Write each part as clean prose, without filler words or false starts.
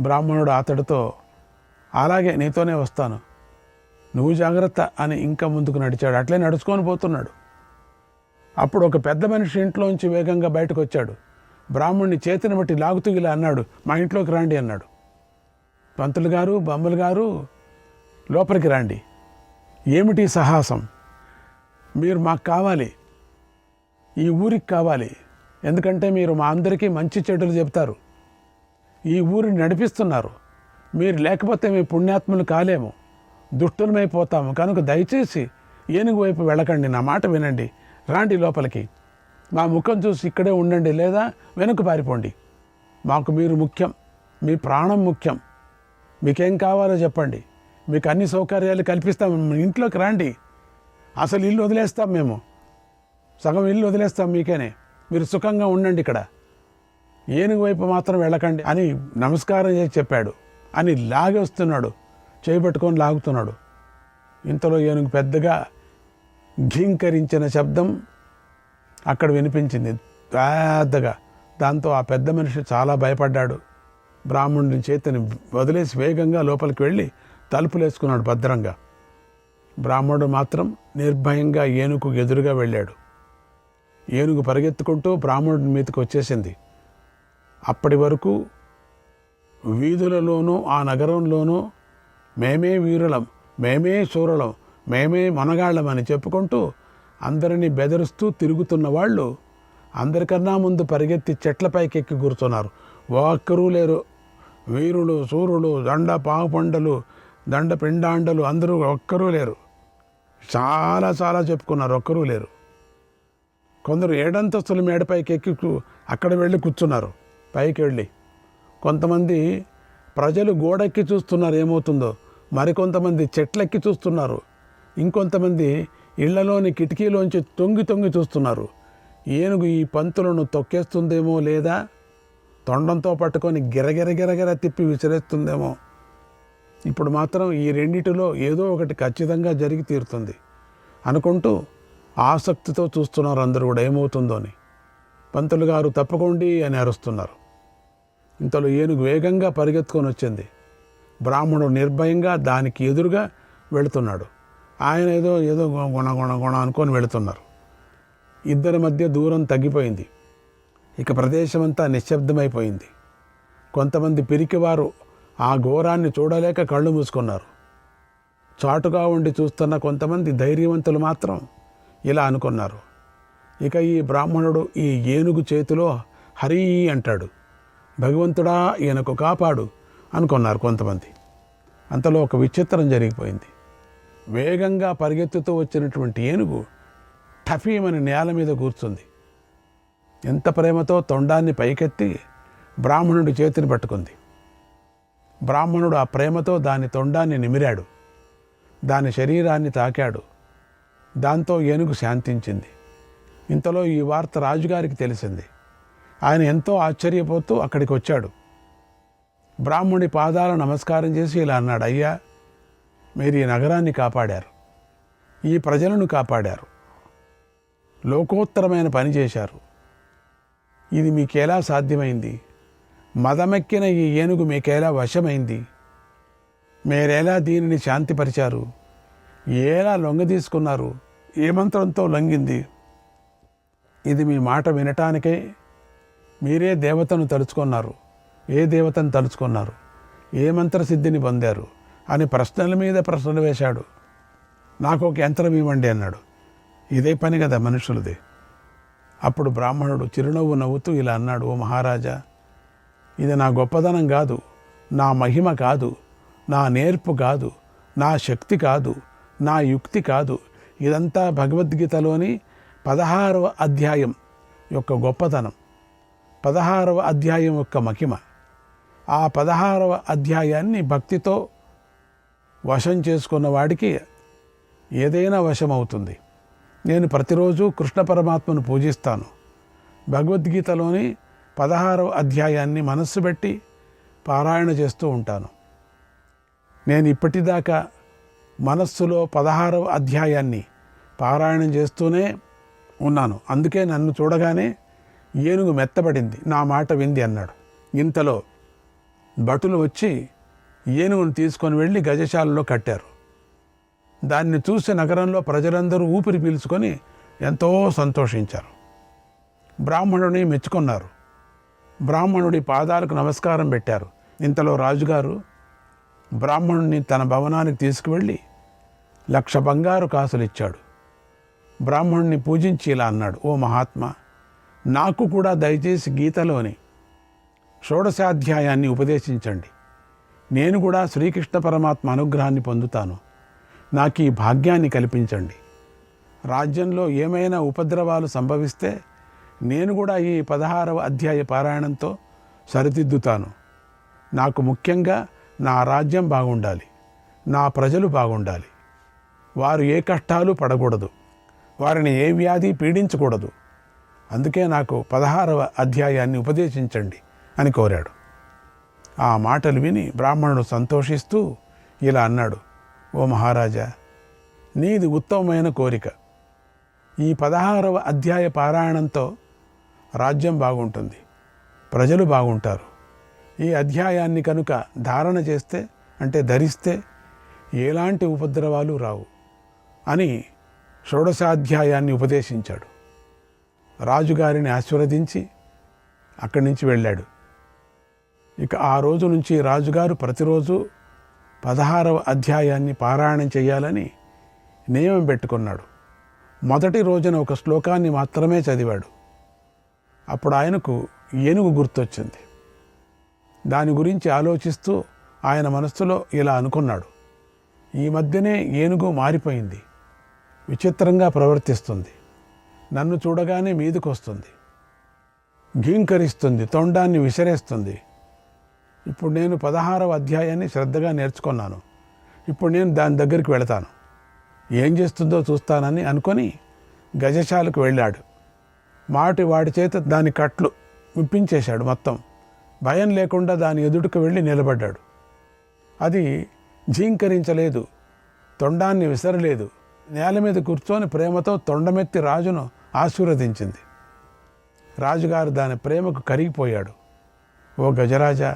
బ్రాహ్మణుడు అతడితో, అలాగే నీతోనే వస్తాను, నువ్వు జాగ్రత్త అని ఇంకా ముందుకు నడిచాడు. అట్లే నడుచుకొని పోతున్నాడు. అప్పుడు ఒక పెద్ద మనిషి ఇంట్లోంచి వేగంగా బయటకు వచ్చాడు. బ్రాహ్మణుని చేతిని బట్టి లాగుతూ ఇలా అన్నాడు, మా ఇంట్లోకి రండి అన్నాడు. పంతులు గారు, బొమ్మలు గారు, లోపలికి రండి. ఏమిటి సాహసం? మీరు మాకు కావాలి, ఈ ఊరికి కావాలి. ఎందుకంటే మీరు మా అందరికీ మంచి చెడులు చెప్తారు, ఈ ఊరిని నడిపిస్తున్నారు. మీరు లేకపోతే మీ పుణ్యాత్ములు కాలేము, దుష్టులమైపోతాము. కనుక దయచేసి ఏనుగు వైపు వెళ్ళకండి, నా మాట వినండి, రాండి లోపలికి. మా ముఖం చూసి ఇక్కడే ఉండండి, లేదా వెనక్కు పారిపోండి. మాకు మీరు ముఖ్యం, మీ ప్రాణం ముఖ్యం. మీకేం కావాలో చెప్పండి, మీకు అన్ని సౌకర్యాలు కల్పిస్తాం. ఇంట్లోకి రండి, అసలు ఇల్లు వదిలేస్తాం, మేము సగం ఇల్లు వదిలేస్తాం మీకేనే, మీరు సుఖంగా ఉండండి ఇక్కడ, ఏనుగు వైపు మాత్రం వెళ్ళకండి అని నమస్కారం చేసి చెప్పాడు. అని లాగేస్తున్నాడు, చేయబట్టుకొని లాగుతున్నాడు. ఇంతలో ఏనుగు పెద్దగా ఘీంకరించిన శబ్దం అక్కడ వినిపించింది పెద్దగా. దాంతో ఆ పెద్ద మనిషి చాలా భయపడ్డాడు. బ్రాహ్మణుని చేతిని వదిలేసి వేగంగా లోపలికి వెళ్ళి తలుపులేసుకున్నాడు భద్రంగా. బ్రాహ్మణుడు మాత్రం నిర్భయంగా ఏనుగుకు ఎదురుగా వెళ్ళాడు. ఏనుగు పరిగెత్తుకుంటూ బ్రాహ్మణుడి మీదకి వచ్చేసింది. అప్పటి వరకు వీధులలోనూ ఆ నగరంలోనూ మేమే వీరులం, మేమే శూరులం, మేమే మనగాళ్ళం అని చెప్పుకుంటూ అందరినీ బెదిరిస్తూ తిరుగుతున్న వాళ్ళు అందరికన్నా ముందు పరిగెత్తి చెట్లపైకి ఎక్కి కూర్చున్నారు. ఒక్కరూ లేరు. వీరులు, శూరులు, దండ పావుపండలు, దండ పిండాండలు అందరూ ఒక్కరూ లేరు. చాలా చాలా చెప్పుకున్నారు, ఒక్కరూ లేరు. కొందరు 7 అంతస్తుల మేడపైకి ఎక్కి అక్కడ వెళ్ళి కూర్చున్నారు. పైకి వెళ్ళి కొంతమంది ప్రజలు గోడెక్కి చూస్తున్నారు ఏమవుతుందో, మరికొంతమంది చెట్లెక్కి చూస్తున్నారు, ఇంకొంతమంది ఇళ్లలోని కిటికీలోంచి తొంగి తొంగి చూస్తున్నారు. ఏనుగు ఈ పంతులను తొక్కేస్తుందేమో, లేదా తొండంతో పట్టుకొని గిరగిర తిప్పి విసిరేస్తుందేమో. ఇప్పుడు మాత్రం ఈ రెండిటిలో ఏదో ఒకటి ఖచ్చితంగా జరిగి తీరుతుంది అనుకుంటూ ఆసక్తితో చూస్తున్నారు అందరూ కూడా ఏమవుతుందో అని. పంతులు గారు తప్పకోండి అని అరుస్తున్నారు. ఇంతలో ఏనుగు వేగంగా పరిగెత్తుకొని వచ్చింది. బ్రాహ్మణుడు నిర్భయంగా దానికి ఎదురుగా వెళుతున్నాడు. ఆయన ఏదో ఏదో గుణ అనుకొని వెళుతున్నారు. ఇద్దరి మధ్య దూరం తగ్గిపోయింది. ఇక ప్రదేశం అంతా నిశ్శబ్దమైపోయింది. కొంతమంది పిరికివారు ఆ ఘోరాన్ని చూడలేక కళ్ళు మూసుకున్నారు. చాటుగా ఉండి చూస్తున్న కొంతమంది ధైర్యవంతులు మాత్రం ఇలా అనుకున్నారు, ఇక ఈ బ్రాహ్మణుడు ఈ ఏనుగు చేతిలో హరి అంటాడు, భగవంతుడా ఈయనకు కాపాడు అనుకున్నారు కొంతమంది. అంతలో ఒక విచిత్రం జరిగిపోయింది. వేగంగా పరిగెత్తుతూ వచ్చినటువంటి ఏనుగు టఫీమని నేల మీద కూర్చుంది. ఎంత ప్రేమతో తొండాన్ని పైకెత్తి బ్రాహ్మణుడి చేతిని పట్టుకుంది. బ్రాహ్మణుడు ఆ ప్రేమతో దాని తొండాన్ని నిమిరాడు, దాని శరీరాన్ని తాకాడు. దాంతో ఏనుగు శాంతించింది. ఇంతలో ఈ వార్త రాజుగారికి తెలిసింది. ఆయన ఎంతో ఆశ్చర్యపోతూ అక్కడికి వచ్చాడు. బ్రాహ్మణుడి పాదాల నమస్కారం చేసి ఇలా అన్నాడు, అయ్యా, మీరు ఈ నగరాన్ని కాపాడారు, ఈ ప్రజలను కాపాడారు, లోకోత్తరమైన పని చేశారు. ఇది మీకెలా సాధ్యమైంది? మదమెక్కిన ఈ ఏనుగు మీకెలా వశమైంది? మీరెలా దీనిని శాంతిపరిచారు? ఎలా లొంగ తీసుకున్నారు? ఏ మంత్రంతో లొంగింది? ఇది మీ మాట వినటానికే మీరే దేవతను తలుచుకున్నారు, ఏ దేవతను తలుచుకున్నారు, ఏ మంత్రసిద్ధిని పొందారు అని ప్రశ్నల మీద ప్రశ్నలు వేశాడు. నాకు ఒక యంత్రం ఇవ్వండి అన్నాడు. ఇదే పని కదా మనుషులది. అప్పుడు బ్రాహ్మణుడు చిరునవ్వు నవ్వుతూ ఇలా అన్నాడు, ఓ మహారాజా, ఇది నా గొప్పదనం కాదు, నా మహిమ కాదు, నా నేర్పు కాదు, నా శక్తి కాదు, నా యుక్తి కాదు. ఇదంతా భగవద్గీతలోని 16వ అధ్యాయం యొక్క గొప్పతనం, 16వ అధ్యాయం యొక్క మహిమ. ఆ 16వ అధ్యాయాన్ని భక్తితో వశం చేసుకున్న వాడికి ఏదైనా వశమవుతుంది. నేను ప్రతిరోజు కృష్ణ పరమాత్మను పూజిస్తాను. భగవద్గీతలోని 16వ అధ్యాయాన్ని మనస్సు పెట్టి పారాయణ చేస్తూ ఉంటాను. నేను ఇప్పటిదాకా మనస్సులో 16వ అధ్యాయాన్ని పారాయణం చేస్తూనే ఉన్నాను. అందుకే నన్ను చూడగానే ఏనుగు మెత్తబడింది, నా మాట వింది అన్నాడు. ఇంతలో భటులు వచ్చి ఏనుగును తీసుకొని వెళ్ళి గజశాలలో కట్టారు. దాన్ని చూసి నగరంలో ప్రజలందరూ ఊపిరి పీల్చుకొని ఎంతో సంతోషించారు. బ్రాహ్మణుడిని మెచ్చుకున్నారు. బ్రాహ్మణుడి పాదాలకు నమస్కారం పెట్టారు. ఇంతలో రాజుగారు బ్రాహ్మణుడిని తన భవనానికి తీసుకువెళ్ళి 1,00,000 బంగారు కాసులు ఇచ్చాడు. బ్రాహ్మణుడిని పూజించి ఇలా అన్నాడు, ఓ మహాత్మా, నాకు కూడా దయచేసి గీతలోని షోడశాధ్యాయాన్ని ఉపదేశించండి. నేను కూడా శ్రీకృష్ణ పరమాత్మ అనుగ్రహాన్ని పొందుతాను. నాకు ఈ భాగ్యాన్ని కల్పించండి. రాజ్యంలో ఏమైనా ఉపద్రవాలు సంభవిస్తే నేను కూడా ఈ 16వ అధ్యాయ పారాయణంతో సరిదిద్దుతాను. నాకు ముఖ్యంగా నా రాజ్యం బాగుండాలి, నా ప్రజలు బాగుండాలి. వారు ఏ కష్టాలు పడకూడదు, వారిని ఏ వ్యాధి పీడించకూడదు. అందుకే నాకు 16వ అధ్యాయాన్ని ఉపదేశించండి అని కోరాడు. ఆ మాటలు విని బ్రాహ్మణుడు సంతోషిస్తూ ఇలా అన్నాడు, ఓ మహారాజా, నీది ఉత్తమమైన కోరిక. ఈ 16వ అధ్యాయ పారాయణంతో రాజ్యం బాగుంటుంది, ప్రజలు బాగుంటారు. ఈ అధ్యాయాన్ని కనుక ధారణ చేస్తే, అంటే ధరిస్తే, ఎలాంటి ఉపద్రవాలు రావు అని షోడశాధ్యాయాన్ని ఉపదేశించాడు. రాజుగారిని ఆశీర్వదించి అక్కడి నుంచి వెళ్ళాడు. ఇక ఆ రోజు నుంచి రాజుగారు ప్రతిరోజు 16వ అధ్యాయాన్ని పారాయణం చేయాలని నియమం పెట్టుకున్నాడు. మొదటి రోజున ఒక శ్లోకాన్ని మాత్రమే చదివాడు. అప్పుడు ఆయనకు ఏనుగు గుర్తొచ్చింది. దాని గురించి ఆలోచిస్తూ ఆయన మనస్సులో ఇలా అనుకున్నాడు, ఈ మధ్యనే ఏనుగు మారిపోయింది, విచిత్రంగా ప్రవర్తిస్తుంది, నన్ను చూడగానే మీదకొస్తుంది, ఘీంకరిస్తుంది, తొండాన్ని విసిరేస్తుంది. ఇప్పుడు నేను 16వ అధ్యాయాన్ని శ్రద్ధగా నేర్చుకున్నాను. ఇప్పుడు నేను దాని దగ్గరికి వెళతాను, ఏం చేస్తుందో చూస్తానని అనుకొని గజశాలకు వెళ్ళాడు. వాడి చేత దాని కట్లు విప్పించేశాడు. మొత్తం భయం లేకుండా దాని ఎదుటికి వెళ్ళి నిలబడ్డాడు. అది ఝీంకరించలేదు, తొండాన్ని విసరలేదు. నేల మీద కూర్చొని ప్రేమతో తొండమెత్తి రాజును ఆశీర్వదించింది. రాజుగారు దాని ప్రేమకు కరిగిపోయాడు. ఓ గజరాజా,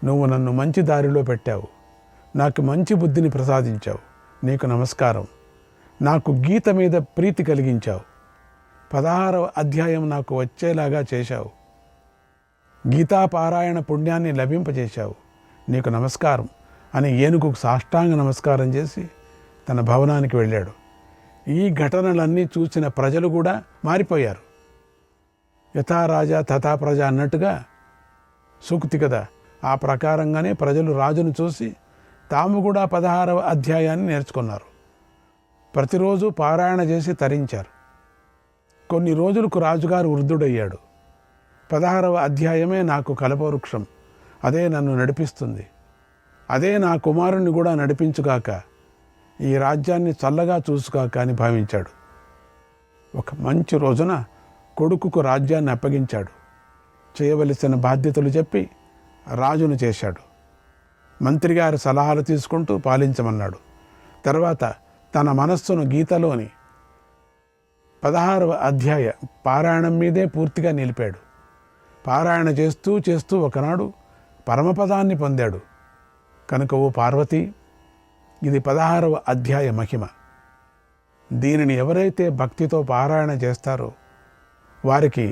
నువ్వు నన్ను మంచి దారిలో పెట్టావు, నాకు మంచి బుద్ధిని ప్రసాదించావు, నీకు నమస్కారం. నాకు గీత మీద ప్రీతి కలిగించావు, 16వ అధ్యాయం నాకు వచ్చేలాగా చేశావు, గీతాపారాయణ పుణ్యాన్ని లభింపజేశావు, నీకు నమస్కారం అని ఏనుగుకు సాష్టాంగ నమస్కారం చేసి తన భవనానికి వెళ్ళాడు. ఈ ఘటనలన్నీ చూసిన ప్రజలు కూడా మారిపోయారు. యథా రాజా తథా ప్రజ అన్నట్టుగా సూక్తి కదా, ఆ ప్రకారంగానే ప్రజలు రాజును చూసి తాము కూడా 16వ అధ్యాయాన్ని నేర్చుకున్నారు. ప్రతిరోజు పారాయణ చేసి తరించారు. కొన్ని రోజులకు రాజుగారు వృద్ధుడయ్యాడు. 16వ అధ్యాయమే నాకు కల్పవృక్షం, అదే నన్ను నడిపిస్తుంది, అదే నా కుమారుణ్ణి కూడా నడిపించుగాక, ఈ రాజ్యాన్ని చల్లగా చూసుగాక అని భావించాడు. ఒక మంచి రోజున కొడుకుకు రాజ్యాన్ని అప్పగించాడు. చేయవలసిన బాధ్యతలు చెప్పి రాజును చేశాడు. మంత్రిగారి సలహాలు తీసుకుంటూ పాలించమన్నాడు. తర్వాత తన మనస్సును గీతలోని 16వ అధ్యాయ పారాయణం మీదే పూర్తిగా నిలిపాడు. పారాయణ చేస్తూ చేస్తూ ఒకనాడు పరమపదాన్ని పొందాడు. కనుక ఓ పార్వతి, ఇది 16వ అధ్యాయ మహిమ. దీనిని ఎవరైతే భక్తితో పారాయణ చేస్తారో వారికి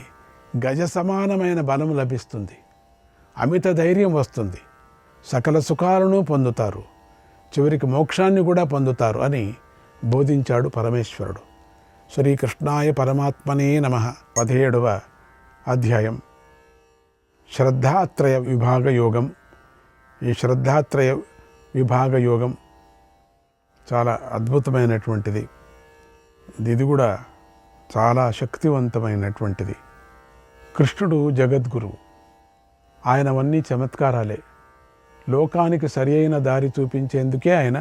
గజ సమానమైన బలం లభిస్తుంది, అమిత ధైర్యం వస్తుంది, సకల సుఖాలను పొందుతారు, చివరికి మోక్షాన్ని కూడా పొందుతారు అని బోధించాడు పరమేశ్వరుడు. శ్రీకృష్ణాయ పరమాత్మనే నమః. 17వ అధ్యాయం శ్రద్ధాత్రయ విభాగ యోగం. ఈ శ్రద్ధాత్రయ విభాగ యోగం చాలా అద్భుతమైనటువంటిది. ఇది కూడా చాలా శక్తివంతమైనటువంటిది. కృష్ణుడు జగద్గురువు, ఆయనవన్నీ చమత్కారాలే. లోకానికి సరి అయిన దారి చూపించేందుకే ఆయన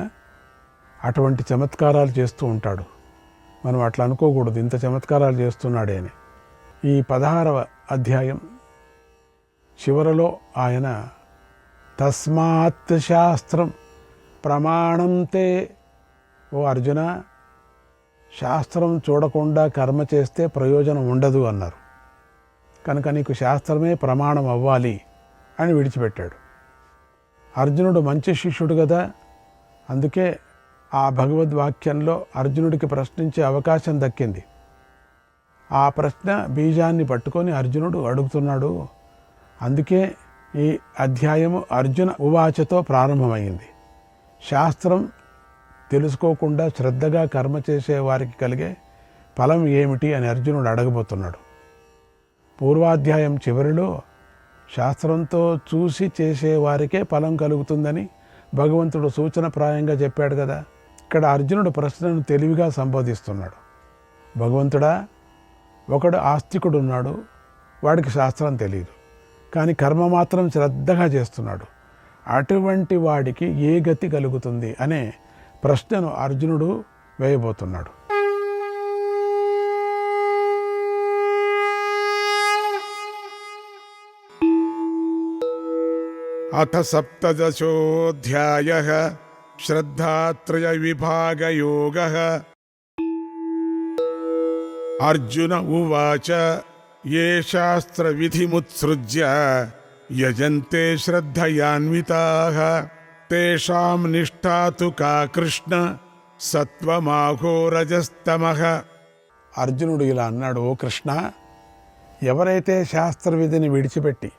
అటువంటి చమత్కారాలు చేస్తూ ఉంటాడు. మనం అట్లా అనుకోకూడదు, ఇంత చమత్కారాలు చేస్తున్నాడే అని. ఈ 16వ అధ్యాయం చివరలో ఆయన తస్మాత్ శాస్త్రం ప్రమాణం తే, ఓ అర్జున, శాస్త్రం చూడకుండా కర్మ చేస్తే ప్రయోజనం ఉండదు అన్నారు. కనుక నీకు శాస్త్రమే ప్రమాణం అవ్వాలి అని విడిచిపెట్టాడు. అర్జునుడు మంచి శిష్యుడు కదా, అందుకే ఆ భగవద్వాక్యంలో అర్జునుడికి ప్రశ్నించే అవకాశం దక్కింది. ఆ ప్రశ్న బీజాన్ని పట్టుకొని అర్జునుడు అడుగుతున్నాడు. అందుకే ఈ అధ్యాయము అర్జున ఉవాచతో ప్రారంభమైంది. శాస్త్రం తెలుసుకోకుండా శ్రద్ధగా కర్మ చేసే వారికి కలిగే ఫలం ఏమిటి అని అర్జునుడు అడగబోతున్నాడు. పూర్వాధ్యాయం చివరిలో శాస్త్రంతో చూసి చేసేవారికే ఫలం కలుగుతుందని భగవంతుడు సూచనప్రాయంగా చెప్పాడు కదా. ఇక్కడ అర్జునుడు ప్రశ్నను తెలివిగా సంబోధిస్తున్నాడు. భగవంతుడా, ఒకడు ఆస్తికుడు ఉన్నాడు, వాడికి శాస్త్రం తెలియదు, కానీ కర్మ మాత్రం శ్రద్ధగా చేస్తున్నాడు. అటువంటి వాడికి ఏ గతి కలుగుతుంది అనే ప్రశ్నను అర్జునుడు వేయబోతున్నాడు. అథ సప్తదశోऽధ్యాయః శ్రద్ధాత్రయ విభాగయోగః. అర్జున ఉవాచ ఏ శాస్త్ర విధిముత్సృజ్య యజంతే శ్రద్ధయాన్వితాః తేషాం నిష్ఠా తు కా కృష్ణ సత్వమాహో రజస్తమః. అర్జునుడు ఇలా అన్నాడు, ఓ కృష్ణ, ఎవరైతే శాస్త్ర విధిని విడిచిపెట్టి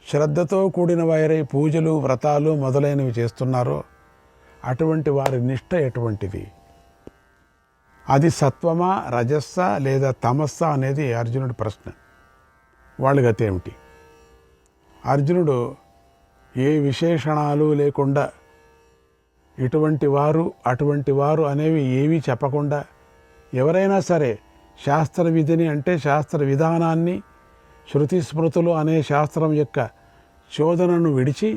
శ్రద్ధతో కూడిన వారై పూజలు వ్రతాలు మొదలైనవి చేస్తున్నారో అటువంటి వారి నిష్ఠ ఎటువంటిది? అది సత్వమా, రజస్సా లేదా తమస్సా అనేది అర్జునుడి ప్రశ్న. వాళ్ళ గతి ఏమిటి? అర్జునుడు ఏ విశేషణాలు లేకుండా ఇటువంటి వారు అటువంటి వారు అనేవి ఏవీ చెప్పకుండా ఎవరైనా సరే శాస్త్ర విధిని అంటే శాస్త్ర విధానాన్ని, శృతి స్మృతులు అనే శాస్త్రం యొక్క చోదనను విడిచి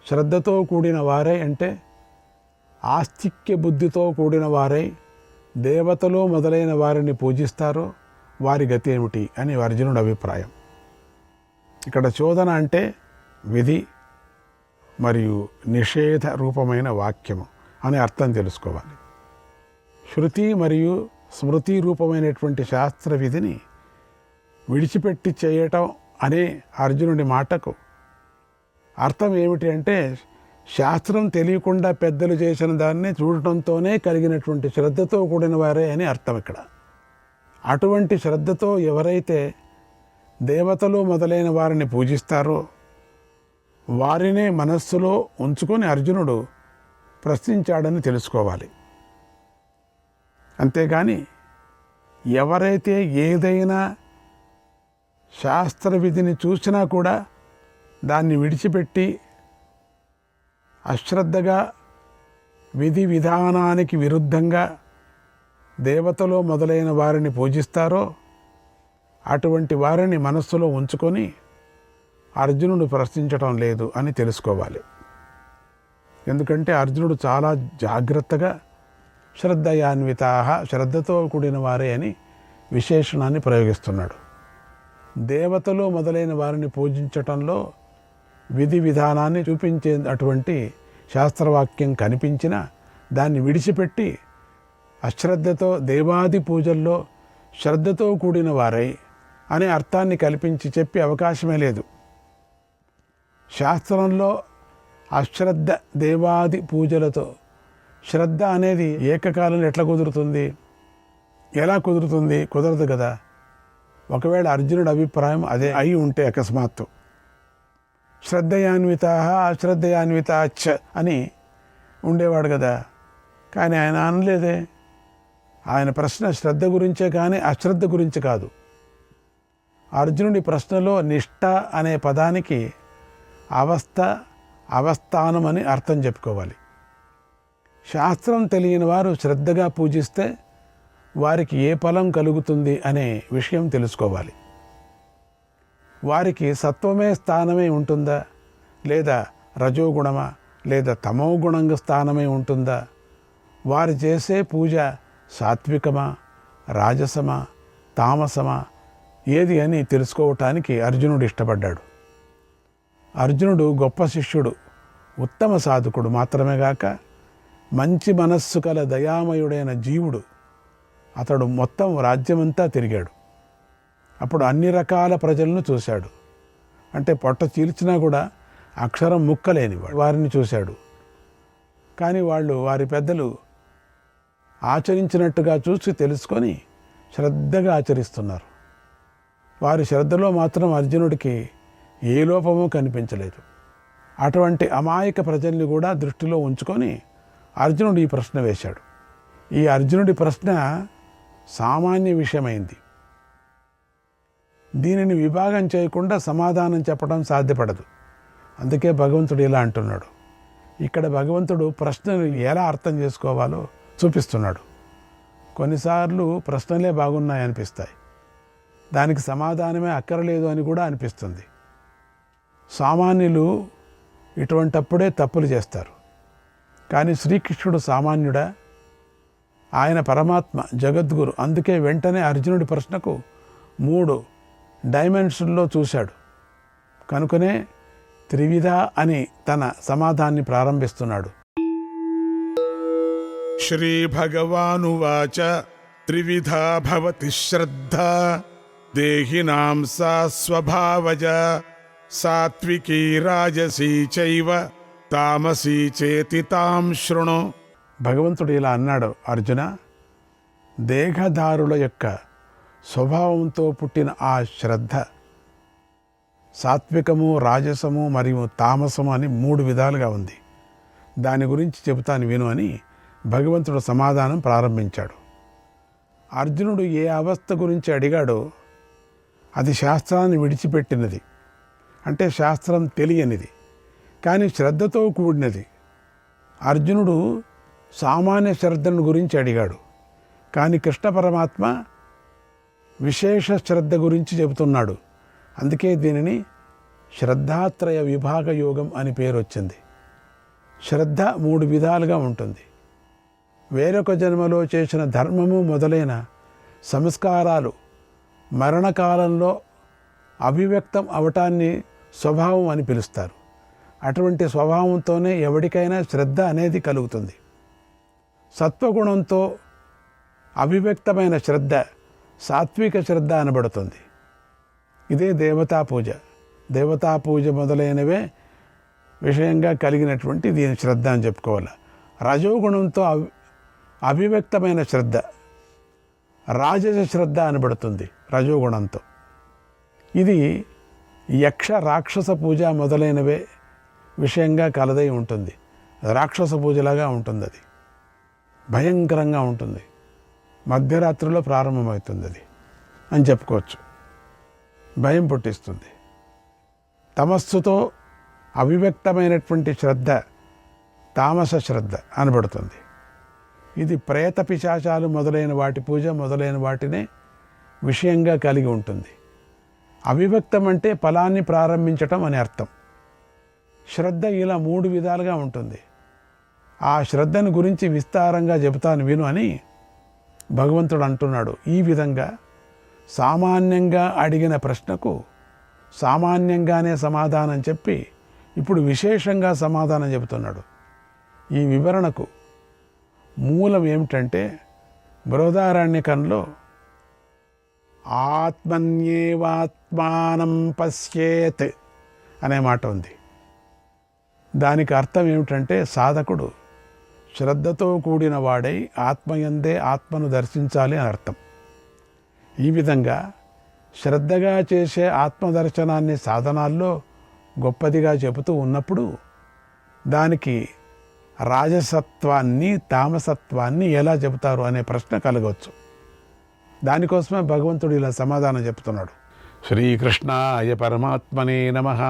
శ్రద్ధతో కూడిన వారై అంటే ఆస్తిక్య బుద్ధితో కూడిన వారై దేవతలు మొదలైన వారిని పూజిస్తారో వారి గతి ఏమిటి అని అర్జునుడి అభిప్రాయం. ఇక్కడ చోదన అంటే విధి మరియు నిషేధ రూపమైన వాక్యము అనే అర్థం తెలుసుకోవాలి. శృతి మరియు స్మృతి రూపమైనటువంటి శాస్త్ర విధిని విడిచిపెట్టి చేయటం అనే అర్జునుడి మాటకు అర్థం ఏమిటి అంటే శాస్త్రం తెలియకుండా పెద్దలు చేసిన దాన్ని చూడటంతోనే కలిగినటువంటి శ్రద్ధతో కూడిన వారే అని అర్థం ఇక్కడ. అటువంటి శ్రద్ధతో ఎవరైతే దేవతలు మొదలైన వారిని పూజిస్తారో వారినే మనస్సులో ఉంచుకొని అర్జునుడు ప్రశ్నించాడని తెలుసుకోవాలి. అంతేగాని ఎవరైతే ఏదైనా శాస్త్ర విధిని చూసినా కూడా దాన్ని విడిచిపెట్టి అశ్రద్ధగా విధి విధానానికి విరుద్ధంగా దేవతలు మొదలైన వారిని పూజిస్తారో అటువంటి వారిని మనస్సులో ఉంచుకొని అర్జునుడు ప్రశ్నించటం లేదు అని తెలుసుకోవాలి. ఎందుకంటే అర్జునుడు చాలా జాగ్రత్తగా శ్రద్ధయాన్వితాః, శ్రద్ధతో కూడిన వారే అని విశేషణాన్ని ప్రయోగిస్తున్నాడు. దేవతలు మొదలైన వారిని పూజించటంలో విధి విధానాన్ని చూపించే అటువంటి శాస్త్రవాక్యం కనిపించినా దాన్ని విడిచిపెట్టి అశ్రద్ధతో దేవాది పూజల్లో శ్రద్ధతో కూడిన వారై అనే అర్థాన్ని కల్పించి చెప్పే అవకాశమే లేదు. శాస్త్రంలో అశ్రద్ధ దేవాది పూజలతో శ్రద్ధ అనేది ఏకకాలంలో ఎట్లా కుదురుతుంది? ఎలా కుదురుతుంది? కుదరదు కదా. ఒకవేళ అర్జునుడి అభిప్రాయం అదే అయి ఉంటే అకస్మాత్తు శ్రద్ధయాన్వితాః అశ్రద్ధయాన్వితాశ్చ అని ఉండేవాడు కదా. కానీ ఆయన అనలేదే. ఆయన ప్రశ్న శ్రద్ధ గురించే కానీ అశ్రద్ధ గురించి కాదు. అర్జునుడి ప్రశ్నలో నిష్ఠ అనే పదానికి అవస్థ, అవస్థానం అని అర్థం చెప్పుకోవాలి. శాస్త్రం తెలియని వారు శ్రద్ధగా పూజిస్తే వారికి ఏ ఫలం కలుగుతుంది అనే విషయం తెలుసుకోవాలి. వారికి సత్వమే స్థానమే ఉంటుందా, లేదా రజోగుణమా, లేదా తమోగుణంగా స్థానమే ఉంటుందా? వారు చేసే పూజ సాత్వికమా, రాజసమా, తామసమా, ఏది అని తెలుసుకోవటానికి అర్జునుడు ఇష్టపడ్డాడు. అర్జునుడు గొప్ప శిష్యుడు, ఉత్తమ సాధకుడు మాత్రమే గాక మంచి మనస్సు కల దయామయుడైన జీవుడు. అతడు మొత్తం రాజ్యమంతా తిరిగాడు. అప్పుడు అన్ని రకాల ప్రజలను చూశాడు. అంటే పొట్ట చీల్చినా కూడా అక్షరం ముక్కలేనివాడు. వారిని చూశాడు. కానీ వాళ్ళు వారి పెద్దలు ఆచరించినట్టుగా చూసి తెలుసుకొని శ్రద్ధగా ఆచరిస్తున్నారు. వారి శ్రద్ధలో మాత్రం అర్జునుడికి ఏ లోపమూ కనిపించలేదు. అటువంటి అమాయక ప్రజల్ని కూడా దృష్టిలో ఉంచుకొని అర్జునుడు ఈ ప్రశ్న వేశాడు. ఈ అర్జునుడి ప్రశ్న సామాన్య విషయమైంది. దీనిని విభాగం చేయకుండా సమాధానం చెప్పడం సాధ్యపడదు. అందుకే భగవంతుడు ఇలా అంటున్నాడు. ఇక్కడ భగవంతుడు ప్రశ్నను ఎలా అర్థం చేసుకోవాలో చూపిస్తున్నాడు. కొన్నిసార్లు ప్రశ్నలే బాగున్నాయనిపిస్తాయి, దానికి సమాధానమే అక్కరలేదు అని కూడా అనిపిస్తుంది. సామాన్యులు ఇటువంటప్పుడే తప్పులు చేస్తారు. కానీ శ్రీకృష్ణుడు సామాన్యుడా? ఆయన పరమాత్మ, జగద్గురు. అందుకే వెంటనే అర్జునుడి ప్రశ్నకు 3 డైమెన్షన్లో చూశాడు. కనుకనే త్రివిధ అని తన సమాధాన్ని ప్రారంభిస్తున్నాడు. శ్రీ భగవానువాచ త్రివిధా భవతి శ్రద్ధ దేహినాం సా స్వభావజ సాత్వికీ రాజసీ చైవ తామసీ చేతి తాం శృణు. భగవంతుడు ఇలా అన్నాడు, అర్జున, దేహదారుల యొక్క స్వభావంతో పుట్టిన ఆ శ్రద్ధ సాత్వికము, రాజసము మరియు తామసము అని 3 విధాలుగా ఉంది. దాని గురించి చెబుతాను విను అని భగవంతుడు సమాధానం ప్రారంభించాడు. అర్జునుడు ఏ అవస్థ గురించి అడిగాడో అది శాస్త్రాన్ని విడిచిపెట్టినది, అంటే శాస్త్రం తెలియనిది, కానీ శ్రద్ధతో కూడినది. అర్జునుడు సామాన్య శ్రద్ధను గురించి అడిగాడు, కానీ కృష్ణ పరమాత్మ విశేష శ్రద్ధ గురించి చెబుతున్నాడు. అందుకే దీనిని శ్రద్ధాత్రయ విభాగ యోగం అని పేరు వచ్చింది. శ్రద్ధ 3 విధాలుగా ఉంటుంది. వేరొక జన్మలో చేసిన ధర్మము మొదలైన సంస్కారాలు మరణకాలంలో అభివ్యక్తం అవటాన్ని స్వభావం అని పిలుస్తారు. అటువంటి స్వభావంతోనే ఎవరికైనా శ్రద్ధ అనేది కలుగుతుంది. సత్వగుణంతో అభివ్యక్తమైన శ్రద్ధ సాత్విక శ్రద్ధ అనబడుతుంది. ఇదే దేవతా పూజ. దేవతా పూజ మొదలైనవే విషయంగా కలిగినటువంటి దీని శ్రద్ధ అని చెప్పుకోవాలి. రజోగుణంతో అభివ్యక్తమైన శ్రద్ధ రాజస శ్రద్ధ అనబడుతుంది రజోగుణంతో. ఇది యక్ష రాక్షస పూజ మొదలైనవే విషయంగా కలదై ఉంటుంది. రాక్షస పూజలాగా ఉంటుంది. అది భయంకరంగా ఉంటుంది. మధ్యరాత్రిలో ప్రారంభమవుతుంది అది అని చెప్పుకోవచ్చు. భయం పుట్టిస్తుంది. తమస్సుతో అభివ్యక్తమైనటువంటి శ్రద్ధ తామస శ్రద్ధ అనబడుతుంది. ఇది ప్రేత పిశాచాలు మొదలైన వాటి పూజ మొదలైన వాటినే విషయంగా కలిగి ఉంటుంది. అభివ్యక్తం అంటే ఫలాన్ని ప్రారంభించటం అని అర్థం. శ్రద్ధ ఇలా 3 విధాలుగా ఉంటుంది. ఆ శ్రద్ధను గురించి విస్తారంగా చెబుతాను విను అని భగవంతుడు అంటున్నాడు. ఈ విధంగా సామాన్యంగా అడిగిన ప్రశ్నకు సామాన్యంగానే సమాధానం చెప్పి ఇప్పుడు విశేషంగా సమాధానం చెబుతున్నాడు. ఈ వివరణకు మూలం ఏమిటంటే బృహదారణ్యకంలో ఆత్మన్యేవాత్మానం పశ్యేత్ అనే మాట ఉంది. దానికి అర్థం ఏమిటంటే సాధకుడు శ్రద్ధతో కూడిన వాడై ఆత్మయందే ఆత్మను దర్శించాలి అని అర్థం. ఈ విధంగా శ్రద్ధగా చేసే ఆత్మదర్శనాన్ని సాధనాల్లో గొప్పదిగా చెబుతూ ఉన్నప్పుడు దానికి రాజసత్వాన్ని తామసత్వాన్ని ఎలా చెబుతారు అనే ప్రశ్న కలగవచ్చు. దానికోసమే భగవంతుడు ఇలా సమాధానం చెప్తున్నాడు. శ్రీకృష్ణాయ పరమాత్మనే నమః.